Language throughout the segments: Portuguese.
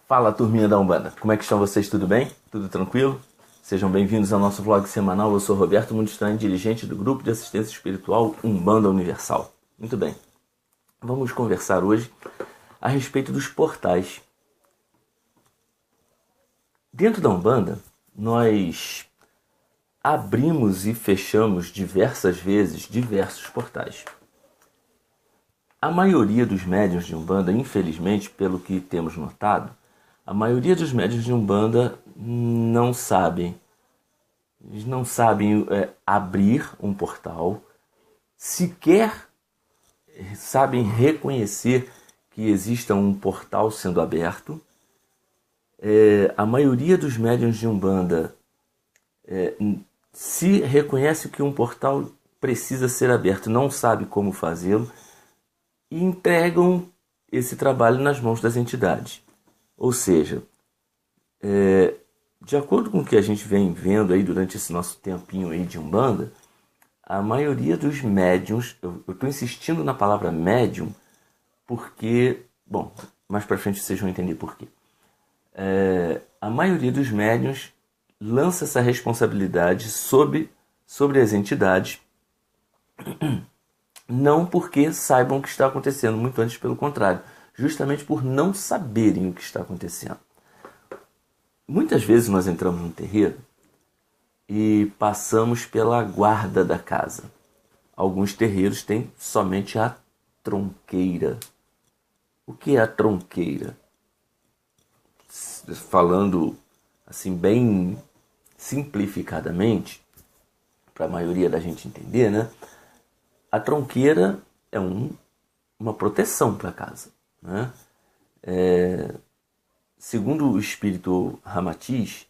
Fala, turminha da Umbanda, como é que estão vocês? Tudo bem? Tudo tranquilo? Sejam bem-vindos ao nosso vlog semanal. Eu sou Roberto Mundo Estranho, dirigente do grupo de assistência espiritual Umbanda Universal. Muito bem, vamos conversar hoje a respeito dos portais. Dentro da Umbanda, nós abrimos e fechamos diversas vezes diversos portais. A maioria dos médiuns de Umbanda, infelizmente, pelo que temos notado, a maioria dos médiuns de Umbanda não sabem abrir um portal, sequer sabem reconhecer que exista um portal sendo aberto. A maioria dos médiuns de Umbanda se reconhece que um portal precisa ser aberto, não sabe como fazê-lo e entregam esse trabalho nas mãos das entidades. Ou seja, de acordo com o que a gente vem vendo aí durante esse nosso tempinho aí de Umbanda, a maioria dos médiums, eu estou insistindo na palavra médium porque, bom, mais para frente vocês vão entender por quê. A maioria dos médiuns lança essa responsabilidade sobre as entidades, não porque saibam o que está acontecendo, muito antes pelo contrário, justamente por não saberem o que está acontecendo. Muitas vezes nós entramos num terreiro e passamos pela guarda da casa. Alguns terreiros têm somente a tronqueira. O que é a tronqueira? Falando assim bem simplificadamente, para a maioria da gente entender, né? A tronqueira é uma proteção para a casa, né? Segundo o espírito Ramatiz,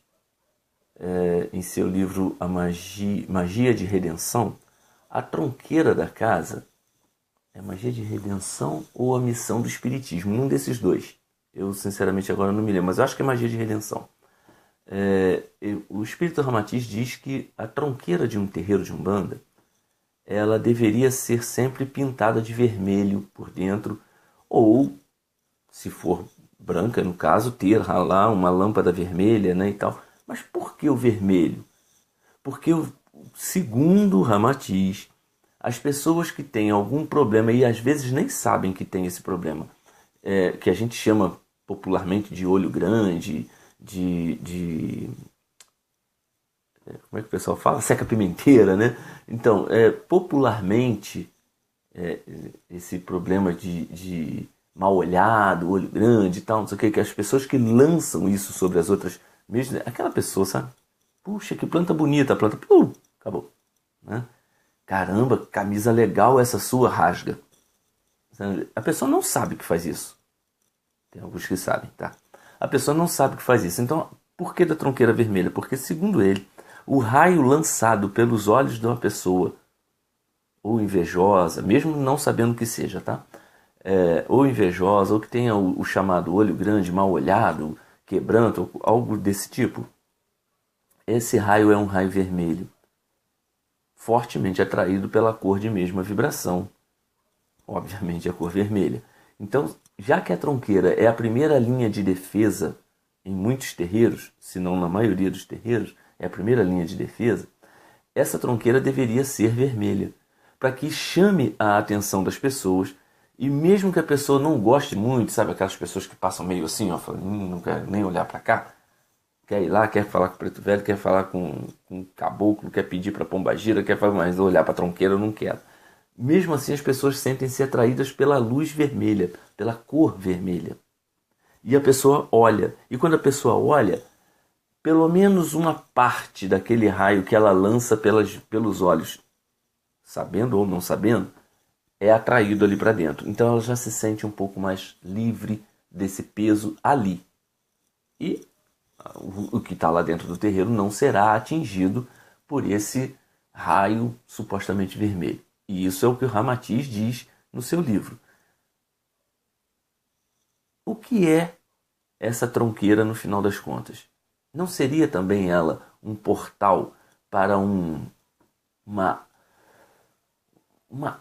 em seu livro A Magia de Redenção, a tronqueira da casa é a magia de redenção ou a missão do espiritismo, um desses dois. Eu sinceramente agora não me lembro, mas eu acho que é magia de redenção. O espírito Ramatiz diz que a tronqueira de um terreiro de Umbanda, ela deveria ser sempre pintada de vermelho por dentro, ou, se for branca, no caso, ter lá uma lâmpada vermelha, né, e tal. Mas por que o vermelho? Porque, segundo Ramatiz, as pessoas que têm algum problema, e às vezes nem sabem que tem esse problema, que a gente chama popularmente de olho grande, como é que o pessoal fala? Seca-pimenteira, né? Então, popularmente, esse problema de mal olhado, olho grande e tal, não sei o que as pessoas que lançam isso sobre as outras, mesmo aquela pessoa, sabe? Puxa, que planta bonita, a planta, acabou. Né? Caramba, camisa legal essa sua, rasga. A pessoa não sabe que faz isso. Tem alguns que sabem, tá? A pessoa não sabe que faz isso. Então, por que da tronqueira vermelha? Porque, segundo ele, o raio lançado pelos olhos de uma pessoa, ou invejosa, mesmo não sabendo o que seja, tá? Ou invejosa, ou que tenha o chamado olho grande, mal olhado, quebranto, algo desse tipo, esse raio é um raio vermelho, fortemente atraído pela cor de mesma vibração, obviamente a cor vermelha. Então, já que a tronqueira é a primeira linha de defesa em muitos terreiros, se não na maioria dos terreiros, é a primeira linha de defesa, essa tronqueira deveria ser vermelha, para que chame a atenção das pessoas, e mesmo que a pessoa não goste muito, sabe, aquelas pessoas que passam meio assim, ó, falam, não quero nem olhar para cá, quer ir lá, quer falar com o preto velho, quer falar com o caboclo, quer pedir para pombagira, quer falar, mas olhar para a tronqueira eu não quero. Mesmo assim as pessoas sentem-se atraídas pela luz vermelha, pela cor vermelha. E a pessoa olha, e quando a pessoa olha, pelo menos uma parte daquele raio que ela lança pelos olhos, sabendo ou não sabendo, é atraído ali para dentro. Então ela já se sente um pouco mais livre desse peso ali. E o que está lá dentro do terreiro não será atingido por esse raio supostamente vermelho. E isso é o que o Ramatiz diz no seu livro. O que é essa tronqueira no final das contas? Não seria também ela um portal para uma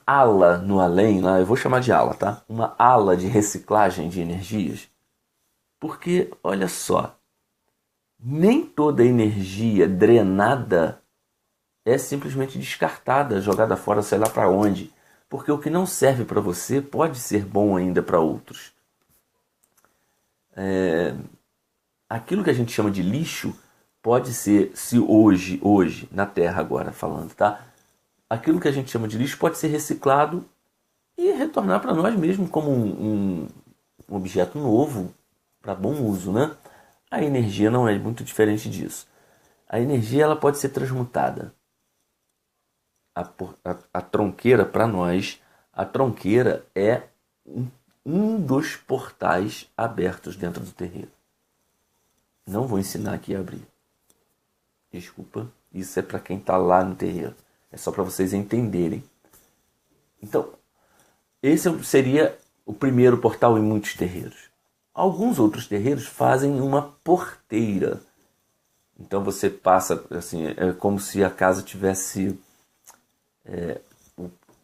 ala no além, lá, eu vou chamar de ala, tá? Uma ala de reciclagem de energias? Porque, olha só, nem toda energia drenada é simplesmente descartada, jogada fora, sei lá para onde. Porque o que não serve para você pode ser bom ainda para outros. Aquilo que a gente chama de lixo pode ser, se hoje, na Terra agora falando, tá? Aquilo que a gente chama de lixo pode ser reciclado e retornar para nós mesmos como um objeto novo, para bom uso, né? A energia não é muito diferente disso. A energia ela pode ser transmutada. A tronqueira, para nós, a tronqueira é um dos portais abertos dentro do terreiro. Não vou ensinar aqui a abrir. Desculpa, isso é para quem está lá no terreiro. É só para vocês entenderem. Então, esse seria o primeiro portal em muitos terreiros. Alguns outros terreiros fazem uma porteira. Então você passa, assim, é como se a casa tivesse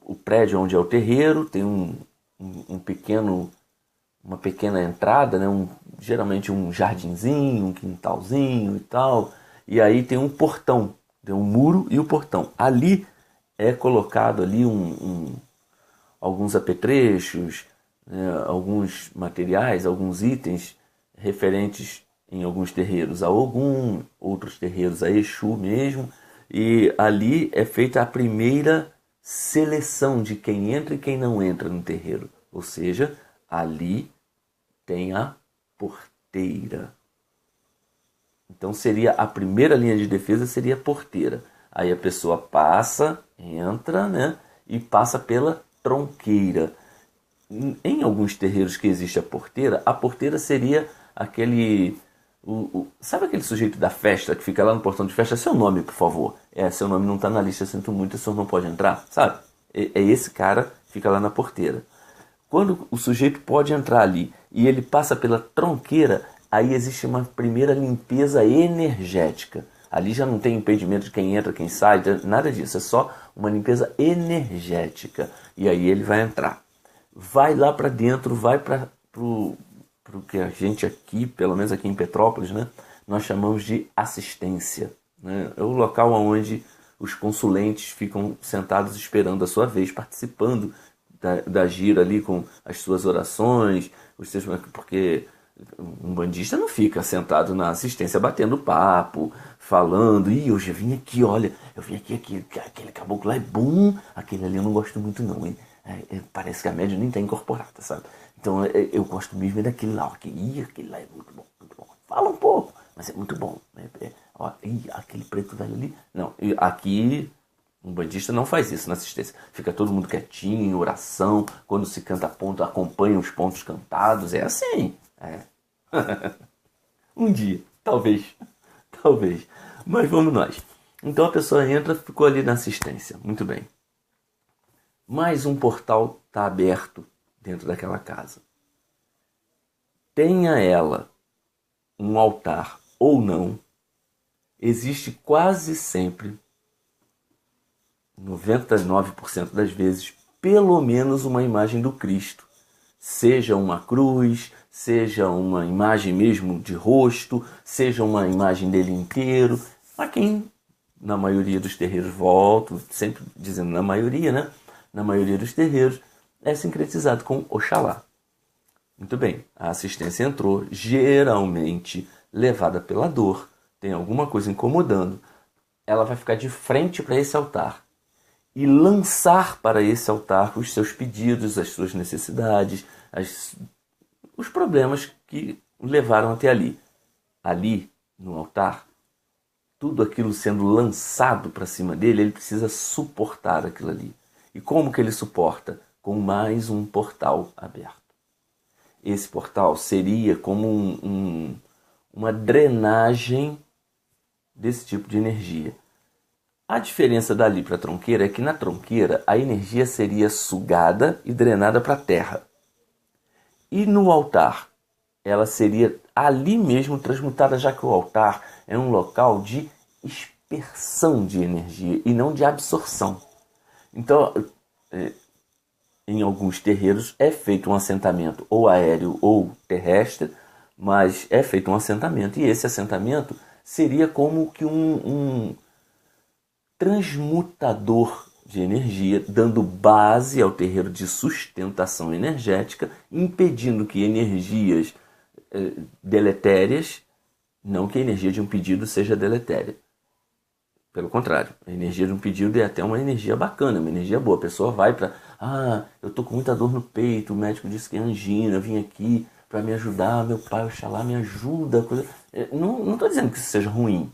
o prédio onde é o terreiro, tem uma pequena entrada, né? Geralmente um jardinzinho, um quintalzinho e tal. E aí tem um portão, tem um muro e o portão. Ali é colocado ali alguns apetrechos, né? Alguns materiais, alguns itens referentes em alguns terreiros a Ogum, outros terreiros a Exu mesmo. E ali é feita a primeira seleção de quem entra e quem não entra no terreiro. Ou seja, ali tem a porteira. Então seria a primeira linha de defesa seria a porteira. Aí a pessoa passa, entra, né, e passa pela tronqueira. Em alguns terreiros que existe a porteira seria aquele sabe aquele sujeito da festa que fica lá no portão de festa? Seu nome, por favor. Seu nome não está na lista, sinto muito, o senhor não pode entrar, sabe? É esse cara que fica lá na porteira. Quando o sujeito pode entrar ali e ele passa pela tronqueira, aí existe uma primeira limpeza energética. Ali já não tem impedimento de quem entra, quem sai, nada disso. É só uma limpeza energética. E aí ele vai entrar. Vai lá para dentro, vai para o que a gente aqui, pelo menos aqui em Petrópolis, né, nós chamamos de assistência. Né? É o local onde os consulentes ficam sentados esperando a sua vez, participando da gira ali com as suas orações, porque um bandista não fica sentado na assistência batendo papo, falando, eu já vim aqui, olha, eu vim aqui, aquele caboclo lá é bom, aquele ali eu não gosto muito não, hein? Parece que a média nem está incorporada, sabe? Então eu gosto mesmo daquele lá, aquele lá é muito bom, muito bom. Fala um pouco, mas é muito bom. Aquele preto velho ali. Não, aqui um bandista não faz isso na assistência. Fica todo mundo quietinho, em oração. Quando se canta ponto, acompanha os pontos cantados. É assim. Um dia, talvez. Talvez. Mas vamos nós. Então a pessoa entra, ficou ali na assistência. Muito bem. Mais um portal está aberto dentro daquela casa. Tenha ela um altar ou não, existe quase sempre, 99% das vezes, pelo menos uma imagem do Cristo. Seja uma cruz, seja uma imagem mesmo de rosto, seja uma imagem dele inteiro. A quem, na maioria dos terreiros, volto, sempre dizendo na maioria, né? Na maioria dos terreiros, é sincretizado com Oxalá. Muito bem, a assistência entrou, geralmente levada pela dor, tem alguma coisa incomodando, ela vai ficar de frente para esse altar e lançar para esse altar os seus pedidos, as suas necessidades, os problemas que levaram até ali. Ali, no altar, tudo aquilo sendo lançado para cima dele, ele precisa suportar aquilo ali. E como que ele suporta? Com mais um portal aberto. Esse portal seria como uma drenagem desse tipo de energia. A diferença dali para a tronqueira é que na tronqueira a energia seria sugada e drenada para a terra. E no altar ela seria ali mesmo transmutada, já que o altar é um local de dispersão de energia e não de absorção. Então, em alguns terreiros é feito um assentamento ou aéreo ou terrestre mas é feito um assentamento, e esse assentamento seria como que um transmutador de energia, dando base ao terreiro de sustentação energética, impedindo que energias deletérias, não que a energia de um pedido seja deletéria. Pelo contrário, a energia de um pedido é até uma energia bacana, uma energia boa. A pessoa vai para, eu tô com muita dor no peito, o médico disse que é angina, eu vim aqui para me ajudar, meu pai, Oxalá, me ajuda. Não estou dizendo que isso seja ruim.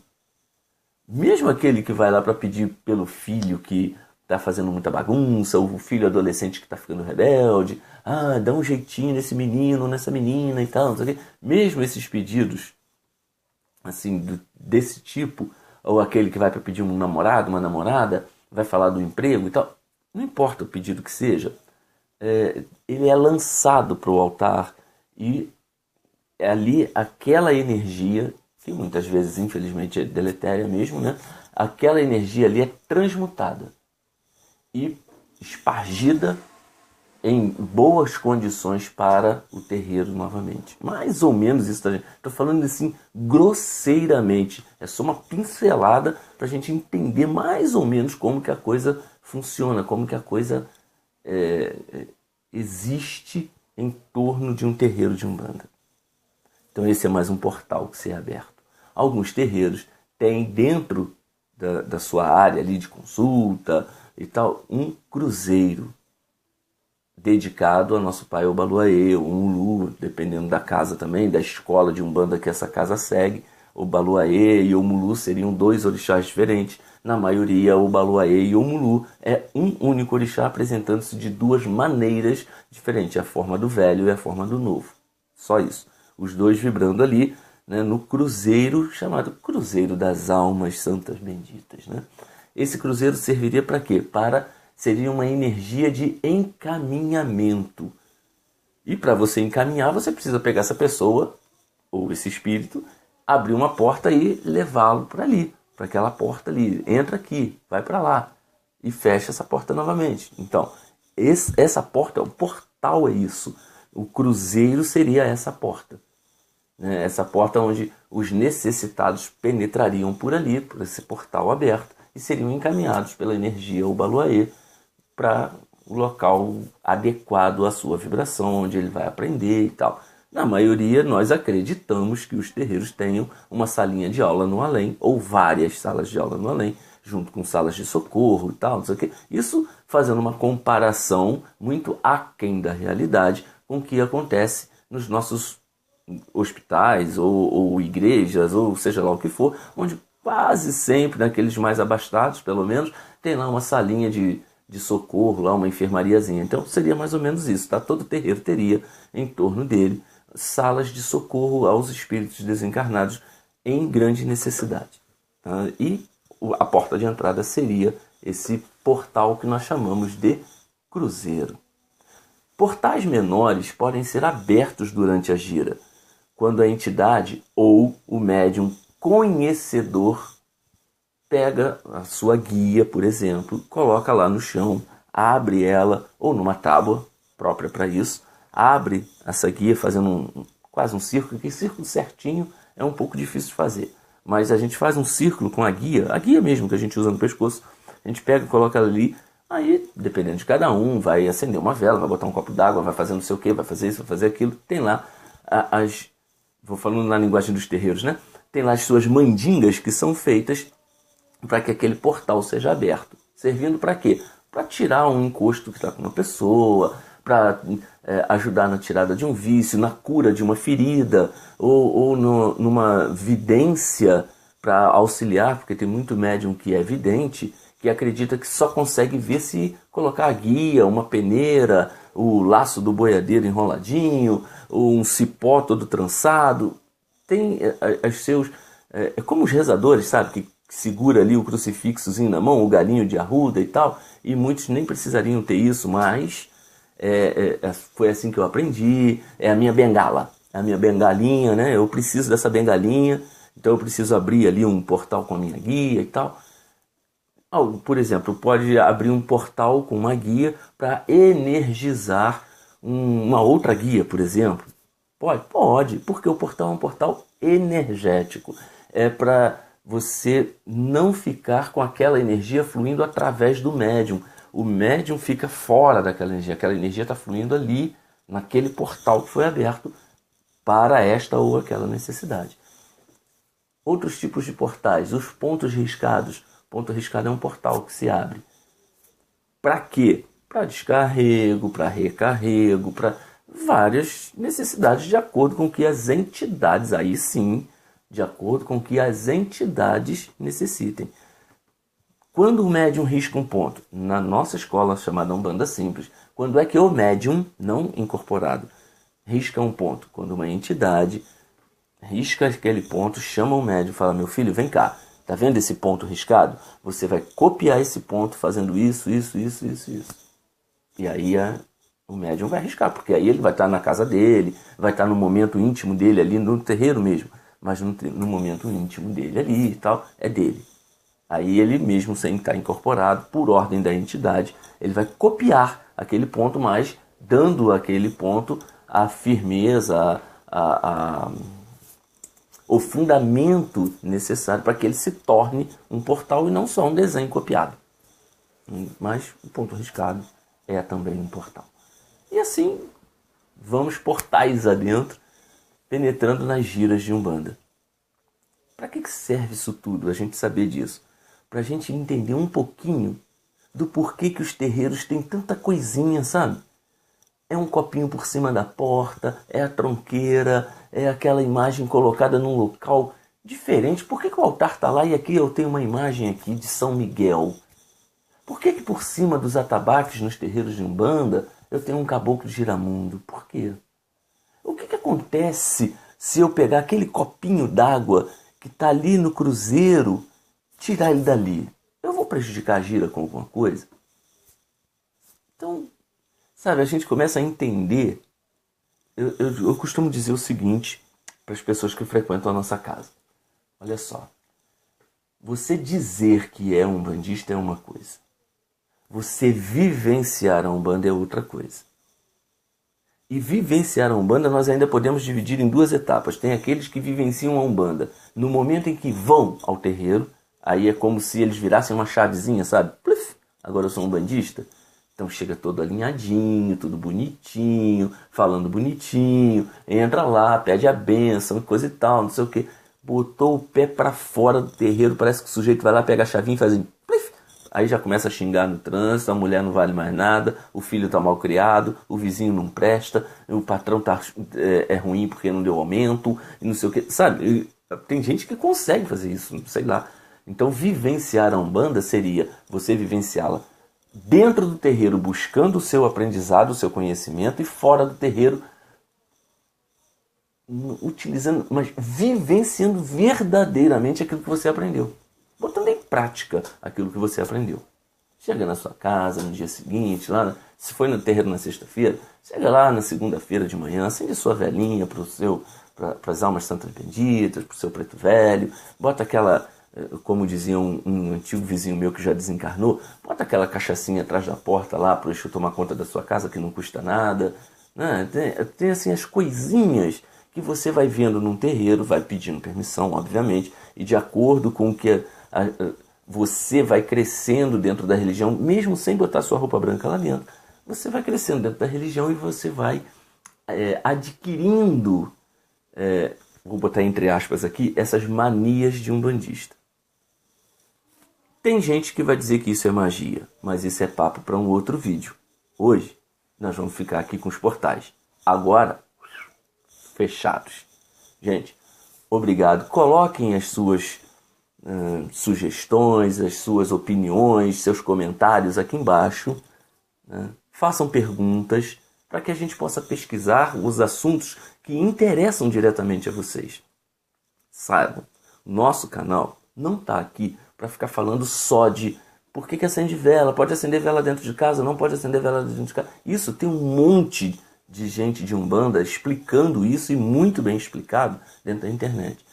Mesmo aquele que vai lá para pedir pelo filho que está fazendo muita bagunça, ou o filho adolescente que está ficando rebelde, dá um jeitinho nesse menino, nessa menina e tal, não sei o quê. Mesmo esses pedidos, assim, desse tipo, ou aquele que vai para pedir um namorado, uma namorada, vai falar do emprego e tal, não importa o pedido que seja, ele é lançado para o altar e ali aquela energia, que muitas vezes infelizmente é deletéria mesmo, né? Aquela energia ali é transmutada e espargida em boas condições para o terreiro novamente. Mais ou menos isso, tá, gente? Estou falando assim grosseiramente. É só uma pincelada para a gente entender mais ou menos como que a coisa funciona, como que a coisa existe em torno de um terreiro de Umbanda. Então esse é mais um portal que se é aberto. Alguns terreiros têm dentro da sua área ali de consulta e tal, um cruzeiro dedicado a nosso pai Obaluayê, ou Umulu, dependendo da casa também, da escola de Umbanda que essa casa segue. Obaluayê e Omulu seriam dois orixás diferentes. Na maioria, Obaluayê e Omulu é um único orixá apresentando-se de duas maneiras diferentes, a forma do velho e a forma do novo. Só isso. Os dois vibrando ali, né, no cruzeiro chamado Cruzeiro das Almas Santas Benditas. Né? Esse cruzeiro serviria para quê? Seria uma energia de encaminhamento. E para você encaminhar, você precisa pegar essa pessoa, ou esse espírito, abrir uma porta e levá-lo para ali, para aquela porta ali. Entra aqui, vai para lá e fecha essa porta novamente. Então, essa porta, o portal é isso. O cruzeiro seria essa porta. Né? Essa porta onde os necessitados penetrariam por ali, por esse portal aberto, e seriam encaminhados pela energia Obaluayê para o local adequado à sua vibração, onde ele vai aprender e tal. Na maioria, nós acreditamos que os terreiros tenham uma salinha de aula no além, ou várias salas de aula no além, junto com salas de socorro e tal, não sei o quê. Isso fazendo uma comparação muito aquém da realidade com o que acontece nos nossos hospitais ou igrejas, ou seja lá o que for, onde quase sempre, naqueles mais abastados pelo menos, tem lá uma salinha de socorro, lá uma enfermariazinha. Então seria mais ou menos isso, tá? Todo terreiro teria em torno dele salas de socorro aos espíritos desencarnados em grande necessidade. Tá? E a porta de entrada seria esse portal que nós chamamos de cruzeiro. Portais menores podem ser abertos durante a gira, quando a entidade ou o médium conhecedor pega a sua guia, por exemplo, coloca lá no chão, abre ela, ou numa tábua própria para isso, abre essa guia fazendo quase um círculo, que círculo certinho é um pouco difícil de fazer, mas a gente faz um círculo com a guia mesmo que a gente usa no pescoço, a gente pega e coloca ela ali, aí, dependendo de cada um, vai acender uma vela, vai botar um copo d'água, vai fazer não sei o que, vai fazer isso, vai fazer aquilo, tem lá vou falando na linguagem dos terreiros, né? Tem lá as suas mandingas que são feitas para que aquele portal seja aberto. Servindo para quê? Para tirar um encosto que está com uma pessoa, para ajudar na tirada de um vício, na cura de uma ferida, ou numa vidência para auxiliar, porque tem muito médium que é vidente, que acredita que só consegue ver se colocar a guia, uma peneira, o laço do boiadeiro enroladinho, ou um cipó todo trançado. Tem os seus... É como os rezadores, sabe? Que segura ali o crucifixozinho na mão, o galinho de arruda e tal. E muitos nem precisariam ter isso, mas foi assim que eu aprendi. É a minha bengala, a minha bengalinha, né? Eu preciso dessa bengalinha, então eu preciso abrir ali um portal com a minha guia e tal. Por exemplo, pode abrir um portal com uma guia para energizar uma outra guia, por exemplo. Pode? Pode, porque o portal é um portal energético. É para você não ficar com aquela energia fluindo através do médium. O médium fica fora daquela energia. Aquela energia está fluindo ali, naquele portal que foi aberto para esta ou aquela necessidade. Outros tipos de portais, os pontos riscados. Ponto riscado é um portal que se abre. Para quê? Para descarrego, para recarrego, para várias necessidades de acordo com que as entidades, aí sim, de acordo com que as entidades necessitem. Quando o médium risca um ponto, na nossa escola chamada Umbanda Simples, quando é que o médium, não incorporado, risca um ponto? Quando uma entidade risca aquele ponto, chama o médium e fala: meu filho, vem cá, tá vendo esse ponto riscado? Você vai copiar esse ponto fazendo isso. E aí o médium vai riscar, porque aí ele vai estar na casa dele, vai estar no momento íntimo dele ali, no terreiro mesmo, mas no momento íntimo dele ali e tal, é dele. Aí ele mesmo, sem estar incorporado, por ordem da entidade, ele vai copiar aquele ponto, mas dando àquele ponto a firmeza, o fundamento necessário para que ele se torne um portal e não só um desenho copiado. Mas o ponto riscado é também um portal. E assim, vamos portais adentro, penetrando nas giras de Umbanda. Para que serve isso tudo, a gente saber disso? Para a gente entender um pouquinho do porquê que os terreiros têm tanta coisinha, sabe? É um copinho por cima da porta, é a tronqueira, é aquela imagem colocada num local diferente. Por que o altar está lá e aqui eu tenho uma imagem aqui de São Miguel? Por que por cima dos atabaques nos terreiros de Umbanda eu tenho um caboclo de giramundo? Por quê? O que acontece se eu pegar aquele copinho d'água que está ali no cruzeiro, tirar ele dali? Eu vou prejudicar a gira com alguma coisa? Então, sabe, a gente começa a entender. Eu costumo dizer o seguinte para as pessoas que frequentam a nossa casa. Olha só, você dizer que é umbandista é uma coisa. Você vivenciar a Umbanda é outra coisa. E vivenciar a Umbanda nós ainda podemos dividir em duas etapas. Tem aqueles que vivenciam a Umbanda no momento em que vão ao terreiro. Aí é como se eles virassem uma chavezinha, sabe? Pluf, agora eu sou umbandista. Então chega todo alinhadinho, tudo bonitinho, falando bonitinho. Entra lá, pede a bênção, coisa e tal, não sei o que. Botou o pé pra fora do terreiro, parece que o sujeito vai lá, pega a chavinha e faz assim, pluf. Aí já começa a xingar no trânsito, a mulher não vale mais nada, o filho tá mal criado, o vizinho não presta, o patrão é ruim porque não deu aumento, e não sei o que. Sabe, tem gente que consegue fazer isso, sei lá. Então vivenciar a Umbanda seria você vivenciá-la dentro do terreiro, buscando o seu aprendizado, o seu conhecimento, e fora do terreiro, utilizando, mas vivenciando verdadeiramente aquilo que você aprendeu. Botando em prática aquilo que você aprendeu. Chega na sua casa no dia seguinte, se foi no terreiro na sexta-feira, chega lá na segunda-feira de manhã, acende sua velinha para as almas santas benditas, para o seu preto velho, bota aquela, como dizia um antigo vizinho meu que já desencarnou, bota aquela cachaçinha atrás da porta lá para o Exu tomar conta da sua casa, que não custa nada. Né? Tem assim as coisinhas que você vai vendo num terreiro, vai pedindo permissão, obviamente, e de acordo com o que você vai crescendo dentro da religião, mesmo sem botar sua roupa branca lá dentro, você vai crescendo dentro da religião e você vai adquirindo, vou botar entre aspas aqui, essas manias de umbandista. Tem gente que vai dizer que isso é magia, mas isso é papo para um outro vídeo. Hoje, nós vamos ficar aqui com os portais. Agora, fechados. Gente, obrigado. Coloquem as suas sugestões, as suas opiniões, seus comentários aqui embaixo. Né? Façam perguntas para que a gente possa pesquisar os assuntos que interessam diretamente a vocês. Saibam, nosso canal não está aqui para ficar falando só de por que acende vela, pode acender vela dentro de casa, não pode acender vela dentro de casa. Isso tem um monte de gente de Umbanda explicando isso, e muito bem explicado dentro da internet.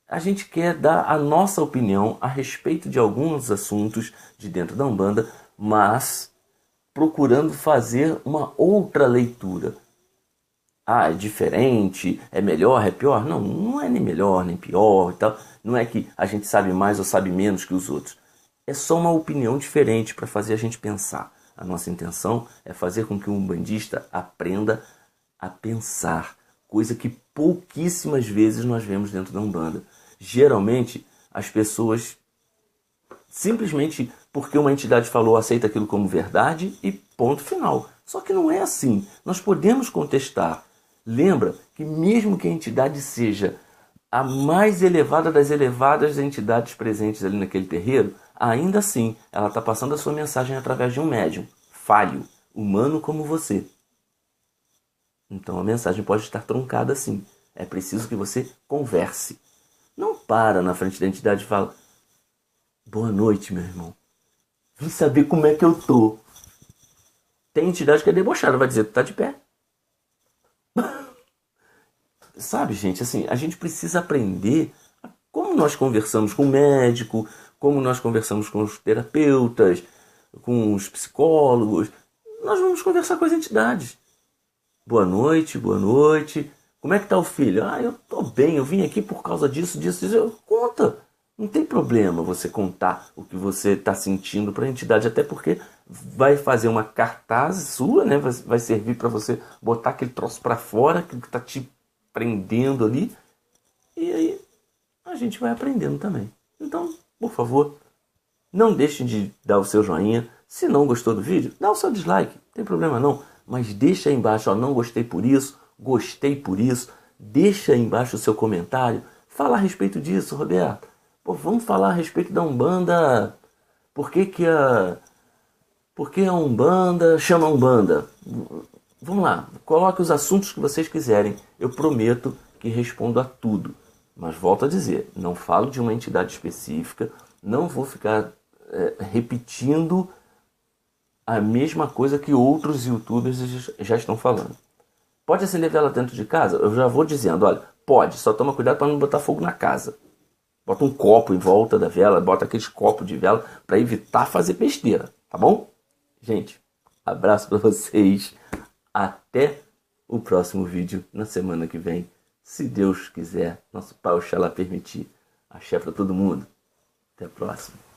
A gente quer dar a nossa opinião a respeito de alguns assuntos de dentro da Umbanda, mas procurando fazer uma outra leitura. é diferente, é melhor, é pior. Não, não é nem melhor, nem pior e tal. Não é que a gente sabe mais ou sabe menos que os outros. É só uma opinião diferente para fazer a gente pensar. A nossa intenção é fazer com que o umbandista aprenda a pensar, coisa que pouquíssimas vezes nós vemos dentro da Umbanda. Geralmente, as pessoas simplesmente porque uma entidade falou, aceita aquilo como verdade e ponto final. Só que não é assim. Nós podemos contestar. Lembra que mesmo que a entidade seja a mais elevada das elevadas entidades presentes ali naquele terreiro, ainda assim ela está passando a sua mensagem através de um médium falho, humano como você. Então a mensagem pode estar truncada assim. É preciso que você converse. Não para na frente da entidade e fala: boa noite, meu irmão. Vim saber como é que eu tô. Tem entidade que é debochada, vai dizer: tu tá de pé. Sabe, gente, assim, a gente precisa aprender como nós conversamos com o médico, como nós conversamos com os terapeutas, com os psicólogos. Nós vamos conversar com as entidades. Boa noite, boa noite. Como é que tá o filho? Ah, eu tô bem, eu vim aqui por causa disso, disso, disso. Conta. Não tem problema você contar o que você está sentindo para a entidade, até porque vai fazer uma cartaz sua, né? Vai servir para você botar aquele troço para fora, aquilo que está te prendendo ali. E aí a gente vai aprendendo também. Então, por favor, não deixem de dar o seu joinha. Se não gostou do vídeo, dá o seu dislike, não tem problema não. Mas deixa aí embaixo, ó, não gostei por isso, gostei por isso. Deixa aí embaixo o seu comentário. Fala a respeito disso, Roberto. Pô, vamos falar a respeito da Umbanda. Por que a Umbanda chama Umbanda? Vamos lá, coloque os assuntos que vocês quiserem. Eu prometo que respondo a tudo. Mas volto a dizer, não falo de uma entidade específica, não vou ficar repetindo a mesma coisa que outros youtubers já estão falando. Pode acender vela dentro de casa? Eu já vou dizendo, olha, pode, só toma cuidado para não botar fogo na casa. Bota um copo em volta da vela, bota aqueles copos de vela para evitar fazer besteira, tá bom? Gente, abraço para vocês. Até o próximo vídeo na semana que vem. Se Deus quiser, nosso Pai Oxalá permitir. Axé para todo mundo. Até a próxima.